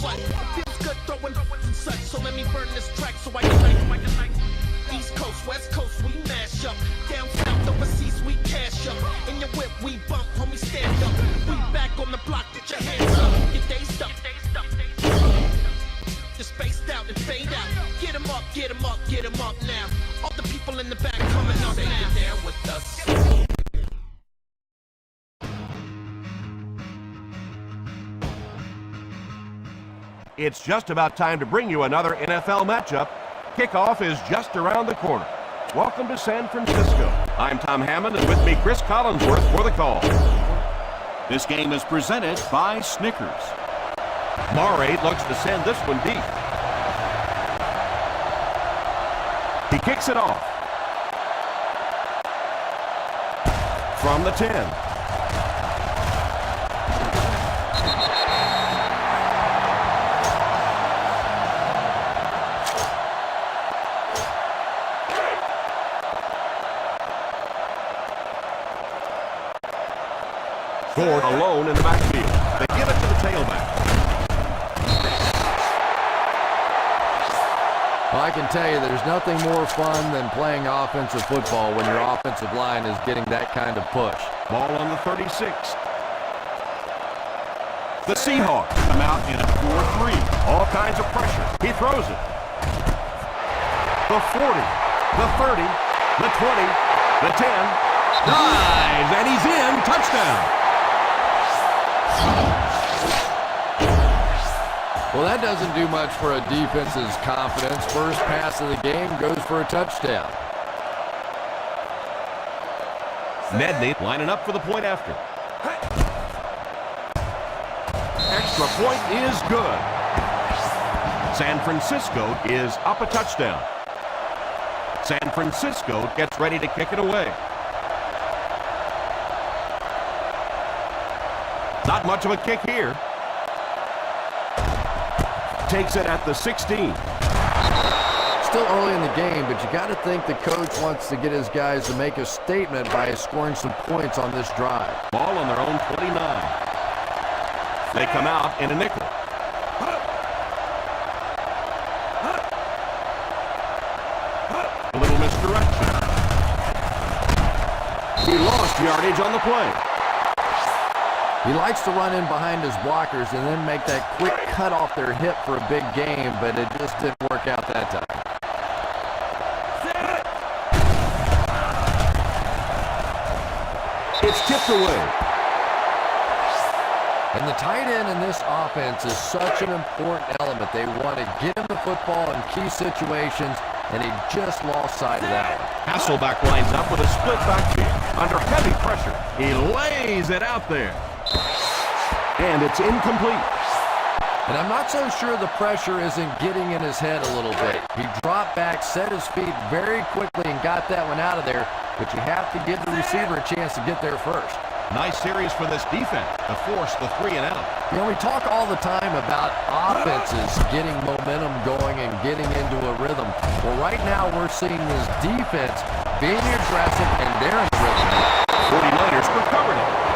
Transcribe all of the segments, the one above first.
what? Feels good throwing and such, so let me burn this track so I can like East Coast, West Coast, we mash up. Down south, overseas, we cash up. In your whip, we bump, homie, stand up. We back on the block, get your hands up. Get dazed up. Just spaced out and fade out. Get 'em up, get 'em up, get 'em up now. All the people in the back coming up now. Stay down with us. It's just about time to bring you another NFL matchup. Kickoff is just around the corner. Welcome to San Francisco. I'm Tom Hammond, and with me, Chris Collinsworth for the call. This game is presented by Snickers. Murray looks to send this one deep. He kicks it off. From the 10. Ford alone in the backfield. They give it to the tailback. Well, I can tell you there's nothing more fun than playing offensive football when your offensive line is getting that kind of push. Ball on the 36. The Seahawks come out in a 4-3. All kinds of pressure. He throws it. The 40, the 30, the 20, the 10. Dives, and he's in. Touchdown. Well, that doesn't do much for a defense's confidence. First pass of the game goes for a touchdown. Nedney lining up for the point after. Extra point is good. San Francisco is up a touchdown. San Francisco gets ready to kick it away. Not much of a kick here. Takes it at the 16. Still early in the game, but you got to think the coach wants to get his guys to make a statement by scoring some points on this drive. Ball on their own 29. They come out in a nickel. A little misdirection. He lost yardage on the play. He likes to run in behind his blockers and then make that quick cut off their hip for a big game, but it just didn't work out that time. It's tipped away. And the tight end in this offense is such an important element. They want to get him the football in key situations, and he just lost sight of that one. Hasselbeck lines up with a split backfield. Under heavy pressure, he lays it out there. And it's incomplete. And I'm not so sure the pressure isn't getting in his head a little bit. He dropped back, set his feet very quickly, and got that one out of there. But you have to give the receiver a chance to get there first. Nice series for this defense to force the 3 and out. You know, we talk all the time about offenses getting momentum going and getting into a rhythm. Well, right now we're seeing this defense being aggressive, and they're in rhythm. 49ers recovered it.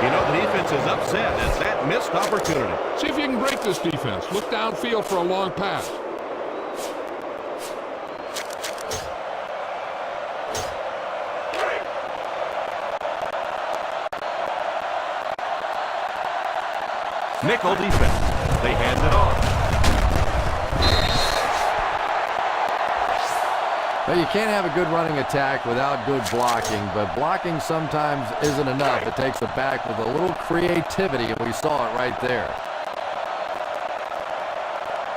You know, the defense is upset at that missed opportunity. See if you can break this defense. Look downfield for a long pass. Nickel defense. They hand it off. Well, you can't have a good running attack without good blocking, but blocking sometimes isn't enough. It takes a back with a little creativity, and we saw it right there.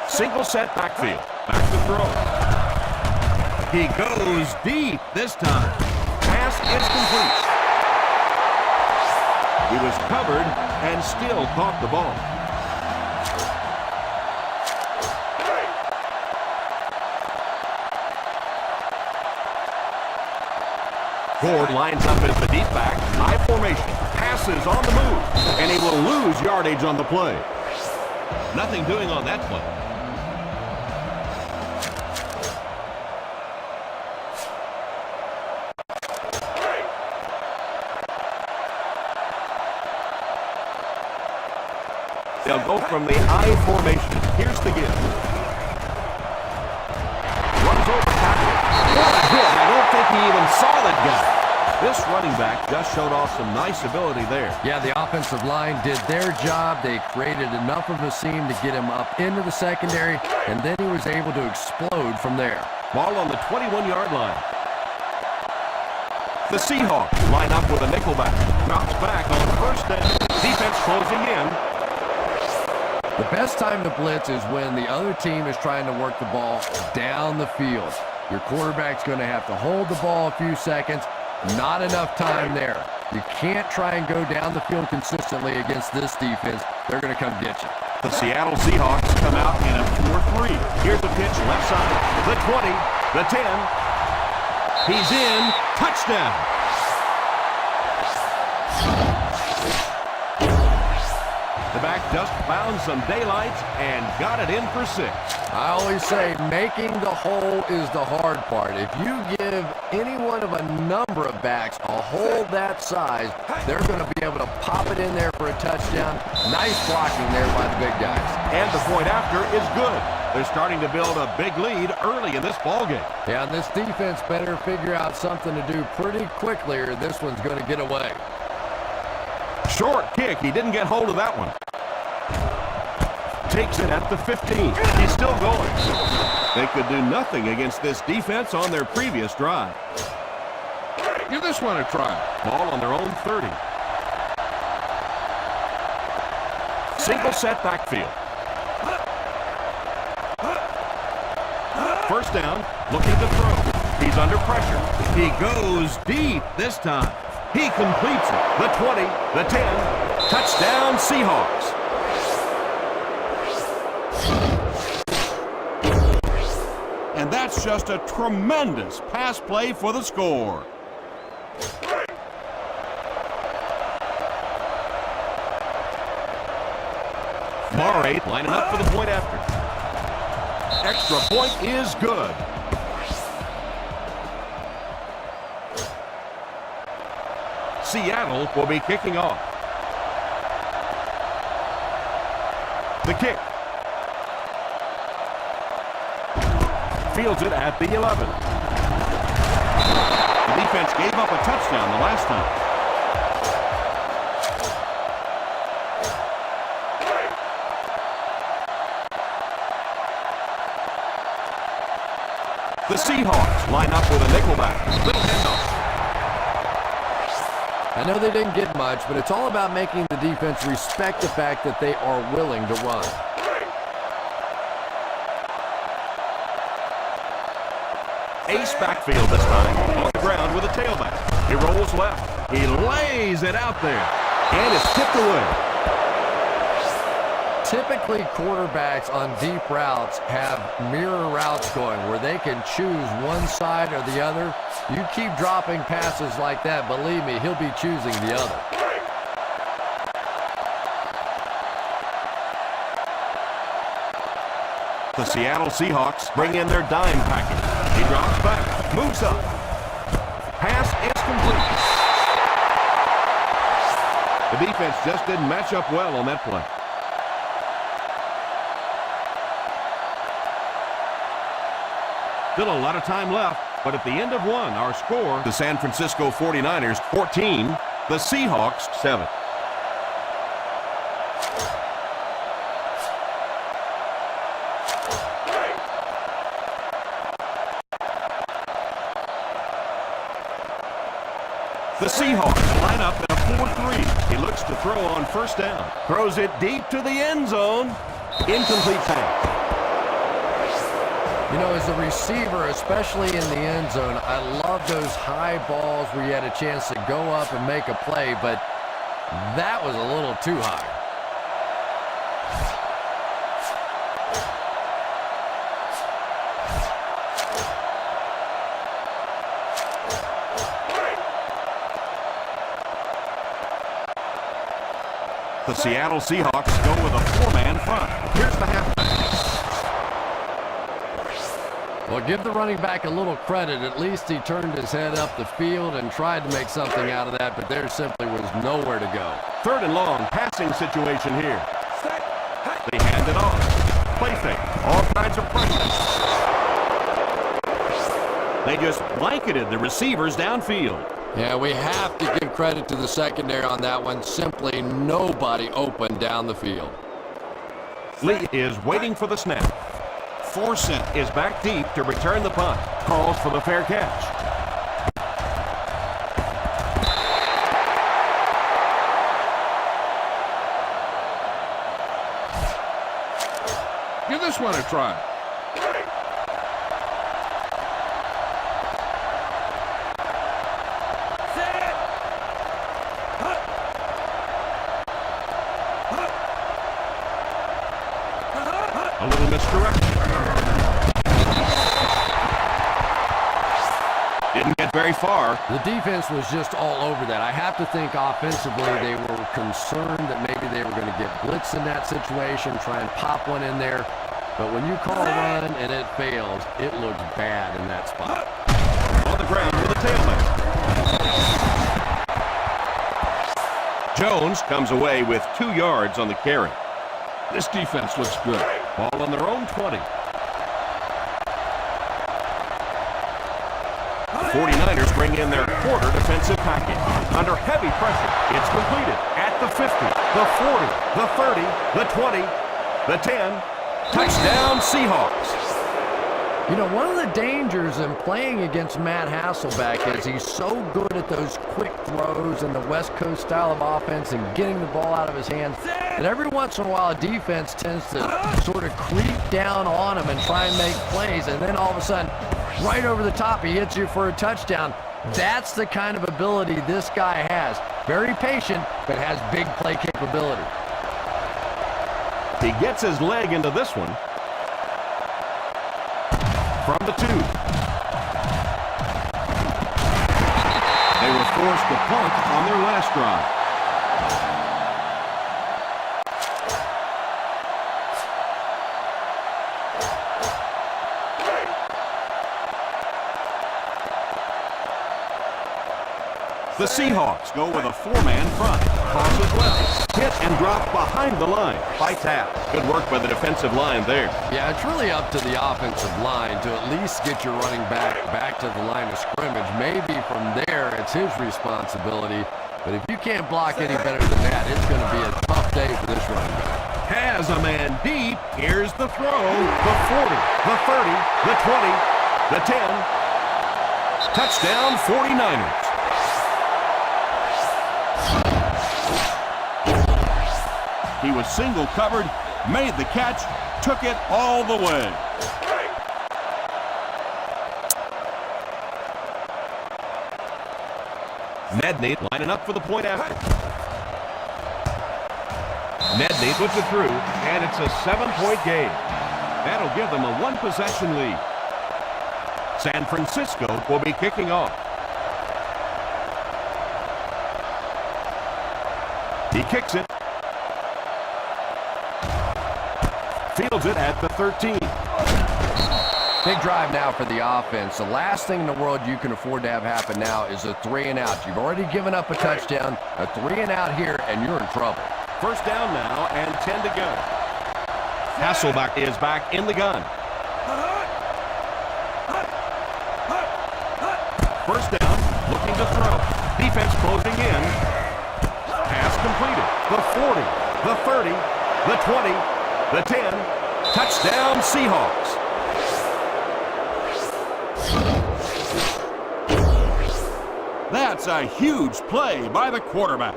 Single set backfield. Back to throw. He goes deep this time. Pass is complete. He was covered and still caught the ball. Ford lines up as the deep back. High formation. Passes on the move. And he will lose yardage on the play. Nothing doing on that play. They'll go from the I formation. Here's the give. Runs over tackle. What a hit. I don't think he even saw that guy. This running back just showed off some nice ability there. Yeah, the offensive line did their job. They created enough of a seam to get him up into the secondary, and then he was able to explode from there. Ball on the 21-yard line. The Seahawks line up with a nickelback. Drops back on first down. Defense closing in. The best time to blitz is when the other team is trying to work the ball down the field. Your quarterback's going to have to hold the ball a few seconds. Not enough time there. You can't try and go down the field consistently against this defense. They're going to come get you. The Seattle Seahawks come out in a 4-3. Here's the pitch left side. The 20, the 10. He's in. Touchdown. The back just found some daylight and got it in for 6. I always say making the hole is the hard part. If you give any one of a number of backs a hole that size, they're going to be able to pop it in there for a touchdown. Nice blocking there by the big guys. And the point after is good. They're starting to build a big lead early in this ballgame. Yeah, and this defense better figure out something to do pretty quickly or this one's going to get away. Short kick. He didn't get hold of that one. Takes it at the 15. He's still going. They could do nothing against this defense on their previous drive. Give this one a try. Ball on their own 30. Single set backfield. First down, looking to throw. He's under pressure. He goes deep this time. He completes it. The 20, the 10. Touchdown, Seahawks. And that's just a tremendous pass play for the score. Murray lining up for the point after. Extra point is good. Seattle will be kicking off. The kick. Fields it at the 11. The defense gave up a touchdown the last time. The Seahawks line up with a nickelback. Little handoff. I know they didn't get much, but it's all about making the defense respect the fact that they are willing to run. Ace backfield this time. On the ground with a tailback. He rolls left. He lays it out there. And it's tipped away. Typically, quarterbacks on deep routes have mirror routes going where they can choose one side or the other. You keep dropping passes like that, believe me, he'll be choosing the other. The Seattle Seahawks bring in their dime package. He drops back, moves up. Pass is complete. The defense just didn't match up well on that play. Still a lot of time left, but at the end of one, our score, the San Francisco 49ers 14, the Seahawks 7. The Seahawks line up in a 4-3. He looks to throw on first down. Throws it deep to the end zone. Incomplete pass. You know, as a receiver, especially in the end zone, I love those high balls where you had a chance to go up and make a play, but that was a little too high. The Seattle Seahawks go with a 4-man front. Here's the halfback. Well, give the running back a little credit. At least he turned his head up the field and tried to make something out of that, but there simply was nowhere to go. 3rd and long, passing situation here. Set. Hey. hand it off. Play fake. All kinds of pressure. They just blanketed the receivers downfield. Yeah, we have to give credit to the secondary on that one. Simply nobody open down the field. Lee is waiting for the snap. Forsyth Is back deep to return the punt. Calls for the fair catch. Give this one a try. A little misdirection. Didn't get very far. The defense was just all over that. I have to think offensively they were concerned that maybe they were going to get blitz in that situation, try and pop one in there. But when you call a run and it fails, it looks bad in that spot. On the ground with a tailback. Jones comes away with 2 yards on the carry. This defense looks good. Ball on their own 20. 49ers bring in their quarter defensive package. Under heavy pressure, it's completed at the 50, the 40, the 30, the 20, the 10. Touchdown, Seahawks. You know, one of the dangers in playing against Matt Hasselbeck is he's so good at those quick throws and the West Coast style of offense and getting the ball out of his hands that every once in a while a defense tends to sort of creep down on him and try and make plays, and then all of a sudden, right over the top, he hits you for a touchdown. That's the kind of ability this guy has. Very patient, but has big play capability. He gets his leg into this one. From the 2. They were forced to punt on their last drive. The Seahawks go with a 4-man front. Crosses left. Hit and drop behind the line. By tap. Good work by the defensive line there. Yeah, it's really up to the offensive line to at least get your running back to the line of scrimmage. Maybe from there it's his responsibility. But if you can't block any better than that, it's going to be a tough day for this running back. Has a man deep. Here's the throw. The 40, the 30, the 20, the 10. Touchdown, 49ers. He was single covered, made the catch, took it all the way. Nedney lining up for the point after. Nedney puts it through, and it's a 7-point game. That'll give them a 1-possession lead. San Francisco will be kicking off. He kicks it. Fields it at the 13. Big drive now for the offense. The last thing in the world you can afford to have happen now is a 3-and-out. You've already given up a touchdown, a 3-and-out here, and you're in trouble. First down now and 10 to go. Hasselbeck is back in the gun. First down, looking to throw. Defense closing in. Pass completed. The 40, the 30, the 20, the 10. Touchdown, Seahawks. That's a huge play by the quarterback.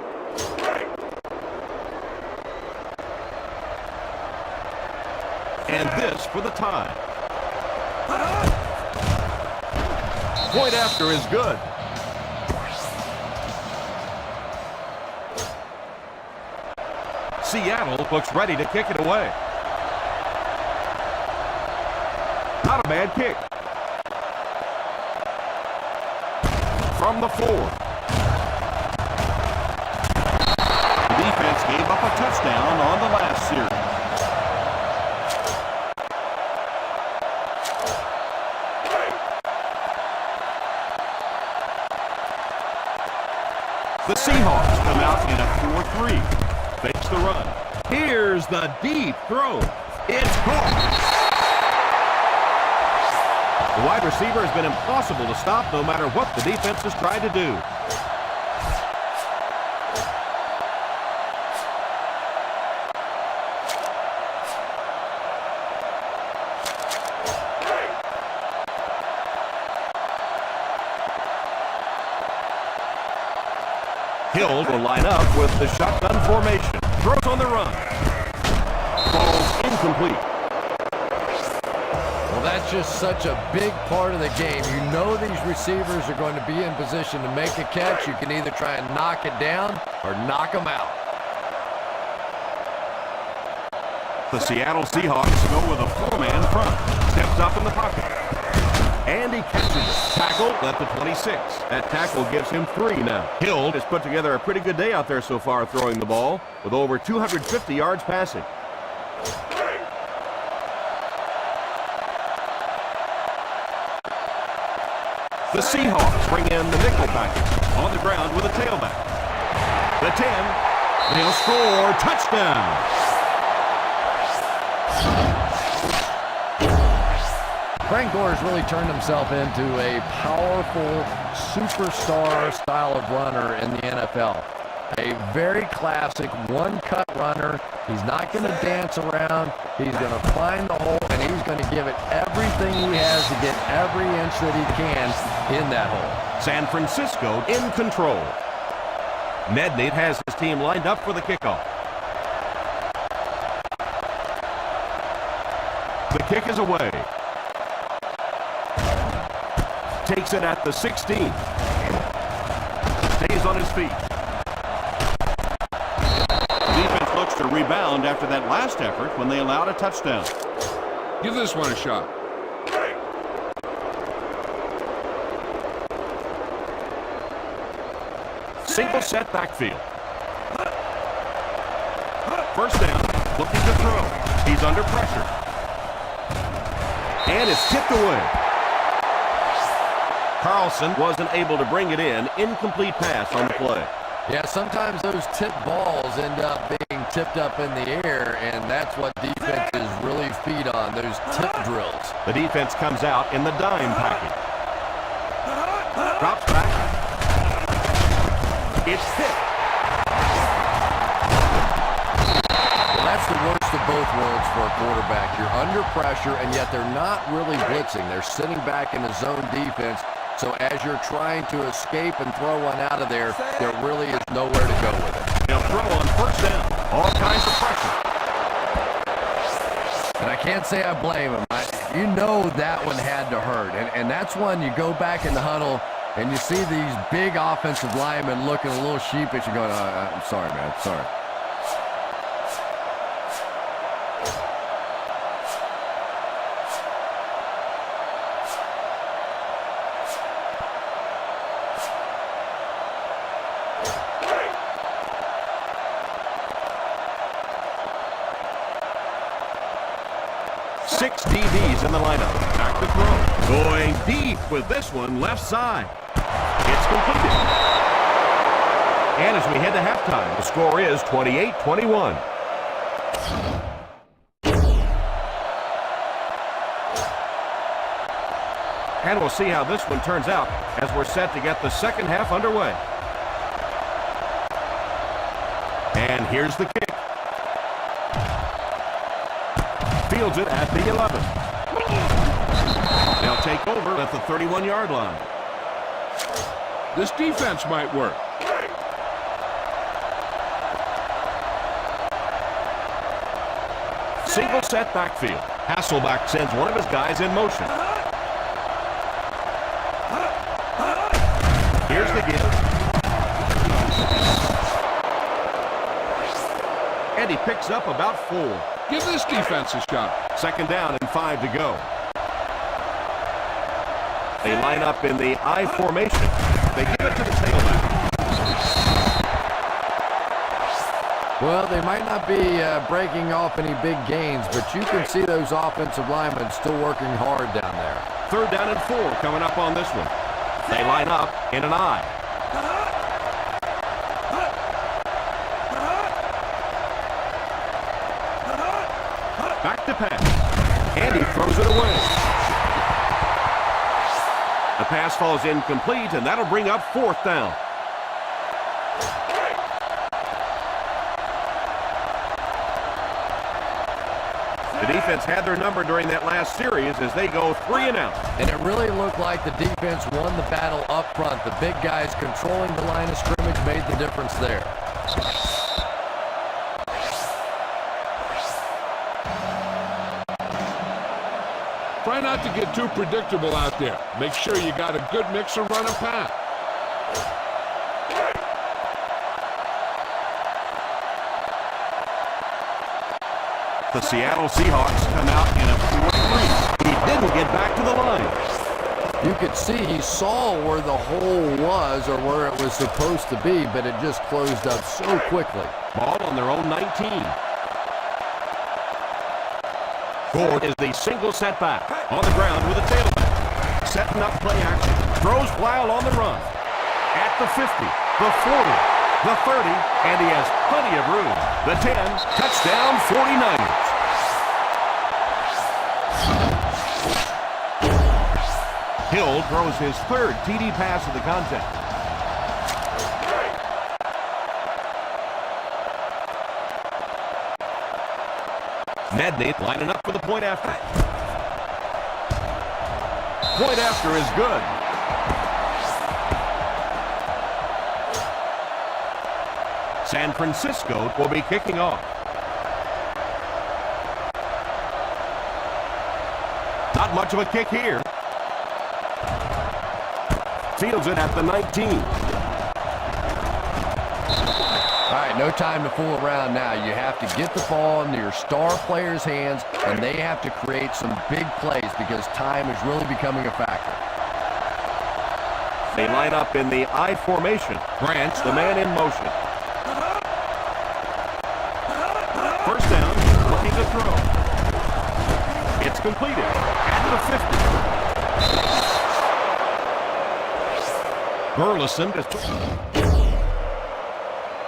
And this for the tie. Point after is good. Seattle looks ready to kick it away. Not a bad kick. From the 4. The defense gave up a touchdown on the last series. The Seahawks come out in a 4-3. Fakes the run. Here's the deep throw. It's caught. The wide receiver has been impossible to stop no matter what the defense has tried to do. Hill will line up with the shotgun formation. Throws on the run. Ball's incomplete. Well, that's just such a big part of the game. You know these receivers are going to be in position to make a catch. You can either try and knock it down or knock them out. The Seattle Seahawks go with a four-man front. Steps up in the pocket. And he catches it. Tackle at the 26. That tackle gives him 3 now. Hill has put together a pretty good day out there so far throwing the ball with over 250 yards passing. The Seahawks bring in the nickel package on the ground with a tailback. The 10. They'll score. Touchdown. Frank Gore has really turned himself into a powerful superstar style of runner in the NFL. A very classic one-cut runner. He's not going to dance around. He's going to find the hole, and he's going to give it everything he has to get every inch that he can in that hole. San Francisco in control. Nedney has his team lined up for the kickoff. The kick is away. Takes it at the 16. Stays on his feet. The defense looks to rebound after that last effort when they allowed a touchdown. Give this one a shot. Single set backfield. First down, looking to throw. He's under pressure. And it's tipped away. Carlson wasn't able to bring it in. Incomplete pass on the play. Yeah, sometimes those tipped balls end up being tipped up in the air, and that's what defenses really feed on, those tip drills. The defense comes out in the dime package. Drops back. It's tipped. Well, that's the worst of both worlds for a quarterback. You're under pressure, and yet they're not really blitzing. They're sitting back in the zone defense. So as you're trying to escape and throw one out of there, there really is nowhere to go with it. They'll throw on first down. All kinds of pressure. And I can't say I blame him. You know that one had to hurt. And that's one you go back in the huddle and you see these big offensive linemen looking a little sheepish and going, I'm sorry, man, sorry. Six DBs in the lineup. Back to throw. Going deep with this one, left side. It's completed. And as we head to halftime, the score is 28-21. And we'll see how this one turns out as we're set to get the second half underway. And here's the kick. Fields it at the 11. They'll take over at the 31-yard line. This defense might work. Single set backfield. Hasselbeck sends one of his guys in motion. Here's the give. And he picks up about 4. Give this defense a shot. Second down and 5 to go. They line up in the I formation. They give it to the tailback. Well, they might not be breaking off any big gains, but you can see those offensive linemen still working hard down there. Third down and 4 coming up on this one. They line up in an I. pass. And he throws it away. The pass falls incomplete, and that'll bring up 4th down. The defense had their number during that last series as they go 3 and out. And it really looked like the defense won the battle up front. The big guys controlling the line of scrimmage made the difference there. Try not to get too predictable out there. Make sure you got a good mix of run and pass. The Seattle Seahawks come out in a 4-3. He didn't get back to the line. You could see he saw where the hole was or where it was supposed to be, but it just closed up so quickly. Ball on their own 19. Ford is the single setback. On the ground with a tailback. Setting up play action. Throws while on the run. At the 50, the 40, the 30, and he has plenty of room. The 10, touchdown 49ers. Hill throws his 3rd TD pass of the contest. Medney lining up for the point after. Point after is good. San Francisco will be kicking off. Not much of a kick here. Fields it at the 19. All right, no time to fool around now. You have to get the ball into your star players' hands, and they have to create some big plays because time is really becoming a factor. They line up in the I formation. Grant's the man in motion. First down, looking to throw. It's completed at the 50. Burleson is...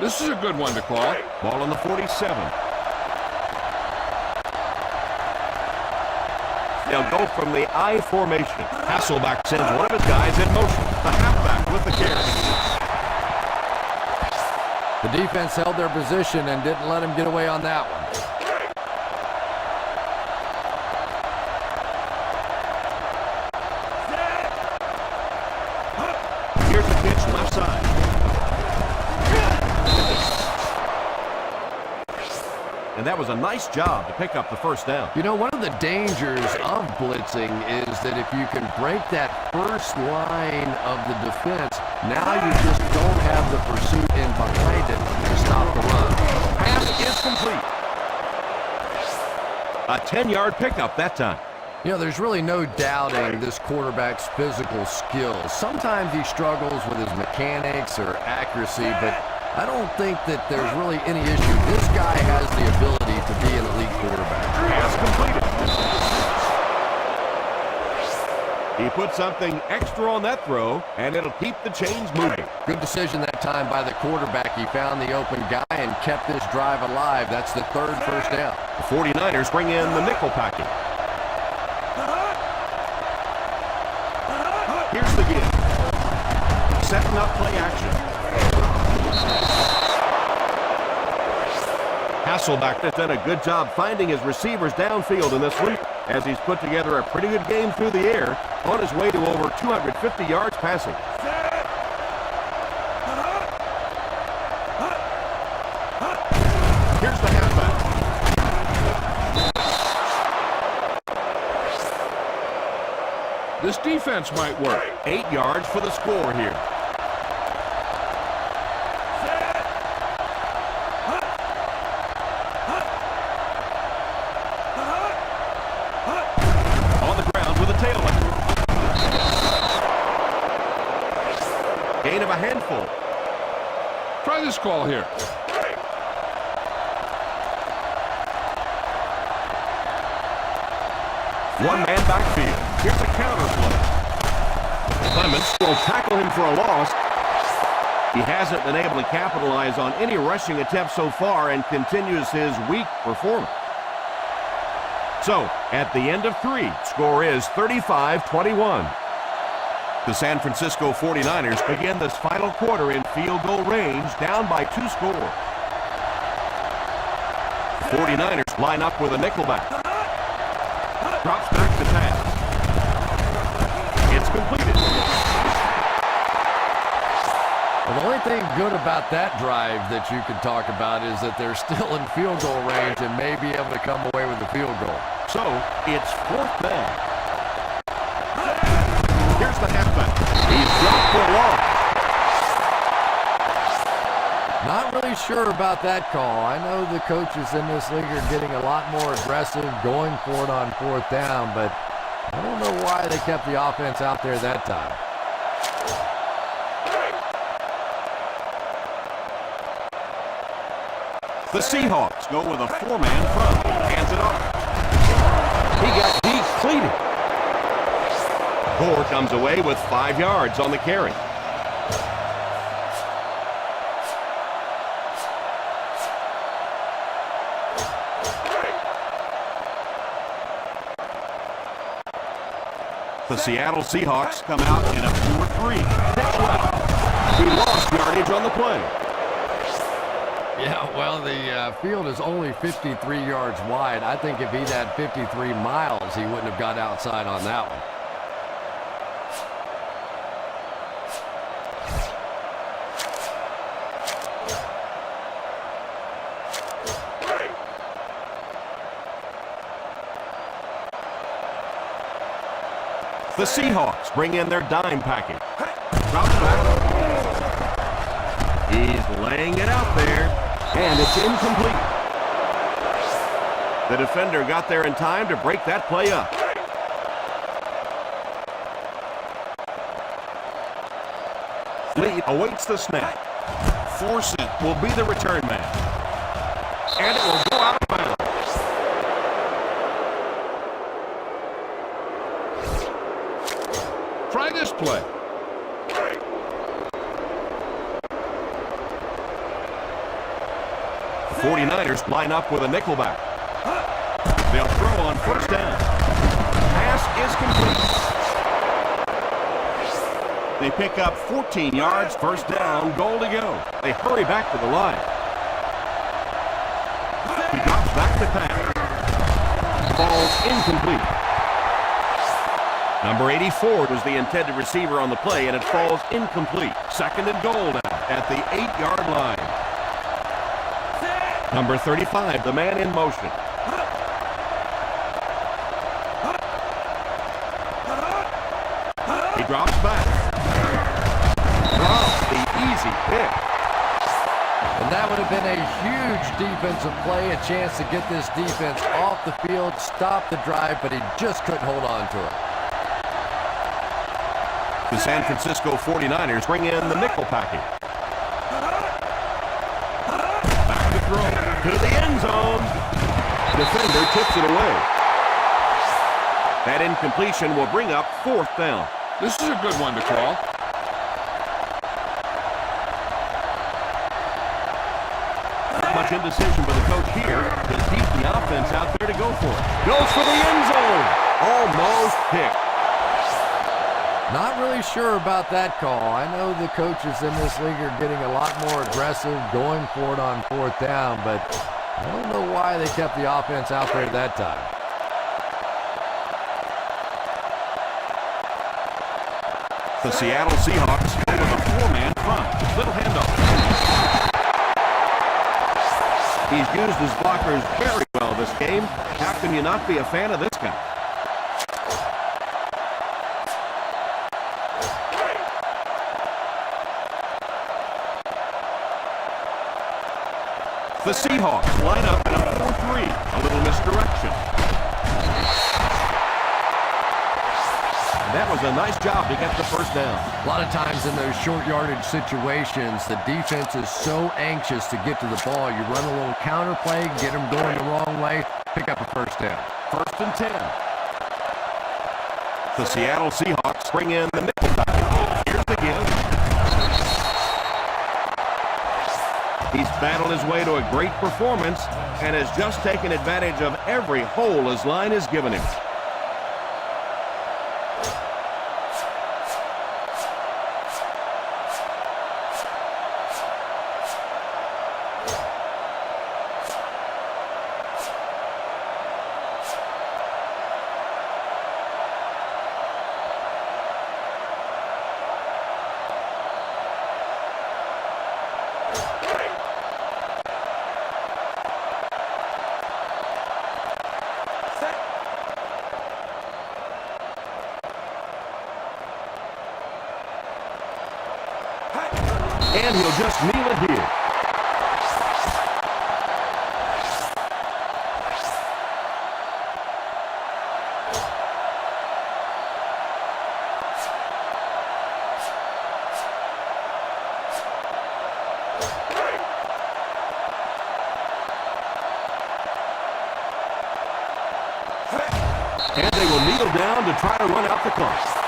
This is a good one to call. Ball on the 47. They'll go from the I formation. Hasselbeck sends one of his guys in motion. The halfback with the carry. The defense held their position and didn't let him get away on that one. Here's the pitch left side. And that was a nice job to pick up the first down. You know, one of the dangers of blitzing is that if you can break that first line of the defense, now you just don't have the pursuit in behind it to stop the run. Pass is complete. A 10-yard pickup that time. You know, there's really no doubting this quarterback's physical skills. Sometimes he struggles with his mechanics or accuracy, but I don't think that there's really any issue. This guy has the ability to be an elite quarterback. Pass completed. He put something extra on that throw, and it'll keep the chains moving. Good decision that time by the quarterback. He found the open guy and kept this drive alive. That's the 3rd first down. The 49ers bring in the nickel package. Here's the give. Setting up play action. Hasselbeck has done a good job finding his receivers downfield in this one as he's put together a pretty good game through the air on his way to over 250 yards passing. Here's the halfback. This defense might work. 8 yards for the score here. On the ground with a tailback. Gain of a handful. Try this call here. One man backfield. Here's a counter play. Clements will tackle him for a loss. He hasn't been able to capitalize on any rushing attempts so far and continues his weak performance. So, at the end of 3, score is 35-21. The San Francisco 49ers begin this final quarter in field goal range, down by 2 scores. 49ers line up with a nickelback. Drops back to pass. It's completed. Well, the only thing good about that drive that you can talk about is that they're still in field goal range and may be able to come away with a field goal. So, it's 4th down. Here's the halfback. He's dropped for a loss. Not really sure about that call. I know the coaches in this league are getting a lot more aggressive, going for it on 4th down, but I don't know why they kept the offense out there that time. The Seahawks go with a 4-man front. Hands it off. He got depleted. Gore comes away with 5 yards on the carry. The Seattle Seahawks come out in a 4-3. He lost yardage on the play. Yeah, well, the field is only 53 yards wide. I think if he'd had 53 miles, he wouldn't have got outside on that one. The Seahawks bring in their dime package. Drops back. He's laying it out there, and it's incomplete. The defender got there in time to break that play up. Lee awaits the snap. Forsyth will be the return man. And it will go out of bounds. Try this play. The 49ers line up with a nickelback. They'll throw on 1st down. Pass is complete. They pick up 14 yards. 1st down, goal to go. They hurry back to the line. He drops back to pass. Ball's incomplete. Number 84 was the intended receiver on the play, and it falls incomplete. 2nd and goal now at the 8-yard line. Number 35, the man in motion. He drops back. Drops the easy pick. And that would have been a huge defensive play, a chance to get this defense off the field, stop the drive, but he just couldn't hold on to it. The San Francisco 49ers bring in the nickel package. Back to throw. To the end zone. Defender tips it away. That incompletion will bring up 4th down. This is a good one to call. Not much indecision by the coach here to keep the offense out there to go for it. Goes for the end zone. Almost picked. Not really sure about that call. I know the coaches in this league are getting a lot more aggressive, going for it on 4th down, but I don't know why they kept the offense out there that time. The Seattle Seahawks go with a 4-man front. Little handoff. He's used his blockers very well this game. How can you not be a fan of this guy? The Seahawks line up in a 4-3. A little misdirection. That was a nice job to get the 1st down. A lot of times in those short yardage situations, the defense is so anxious to get to the ball. You run a little counter play, get them going the wrong way, pick up a 1st down. 1st and 10. The Seattle Seahawks bring in the nickel package. Here's the give. He's battled his way to a great performance and has just taken advantage of every hole his line has given him. And he'll just kneel it here. And they will kneel down to try to run out the clock.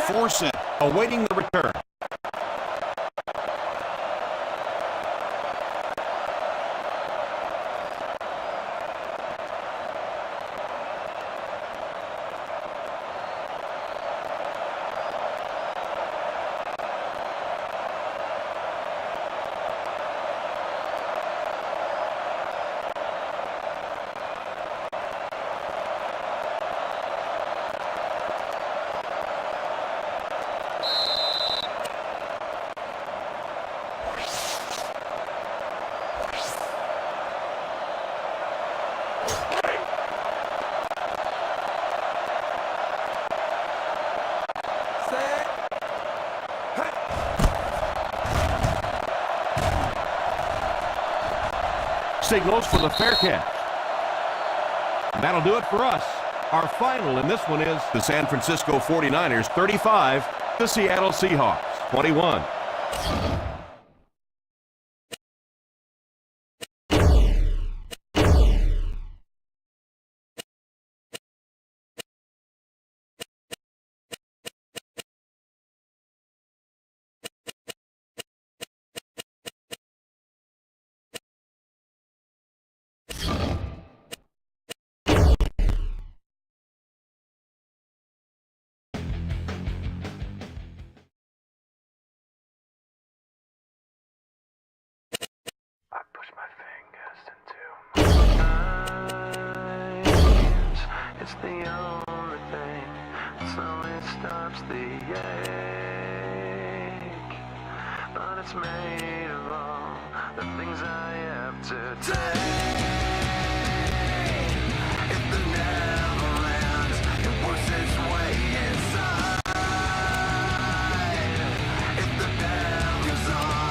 Force it, awaiting the return. Signals for the fair catch. That'll do it for us. Our final in this one is the San Francisco 49ers 35, the Seattle Seahawks 21. It's the only thing that slowly stops the ache. But it's made of all the things I have to take. If the never ends, it works its way inside. If the dam goes on.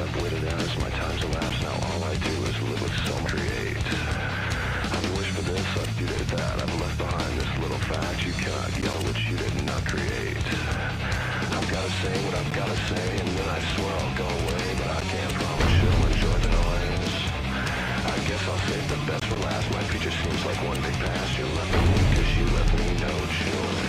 I've waited as my time's elapsed. Now all I do is live with some create. I've wished for this, I've did that. I've left behind this little fact. You cannot yell what you did not create. I've gotta say what I've gotta say, and then I swear I'll go away. But I can't promise you'll enjoy the noise. I guess I'll save the best for last. My future seems like one big pass. You left me cause you left me no choice.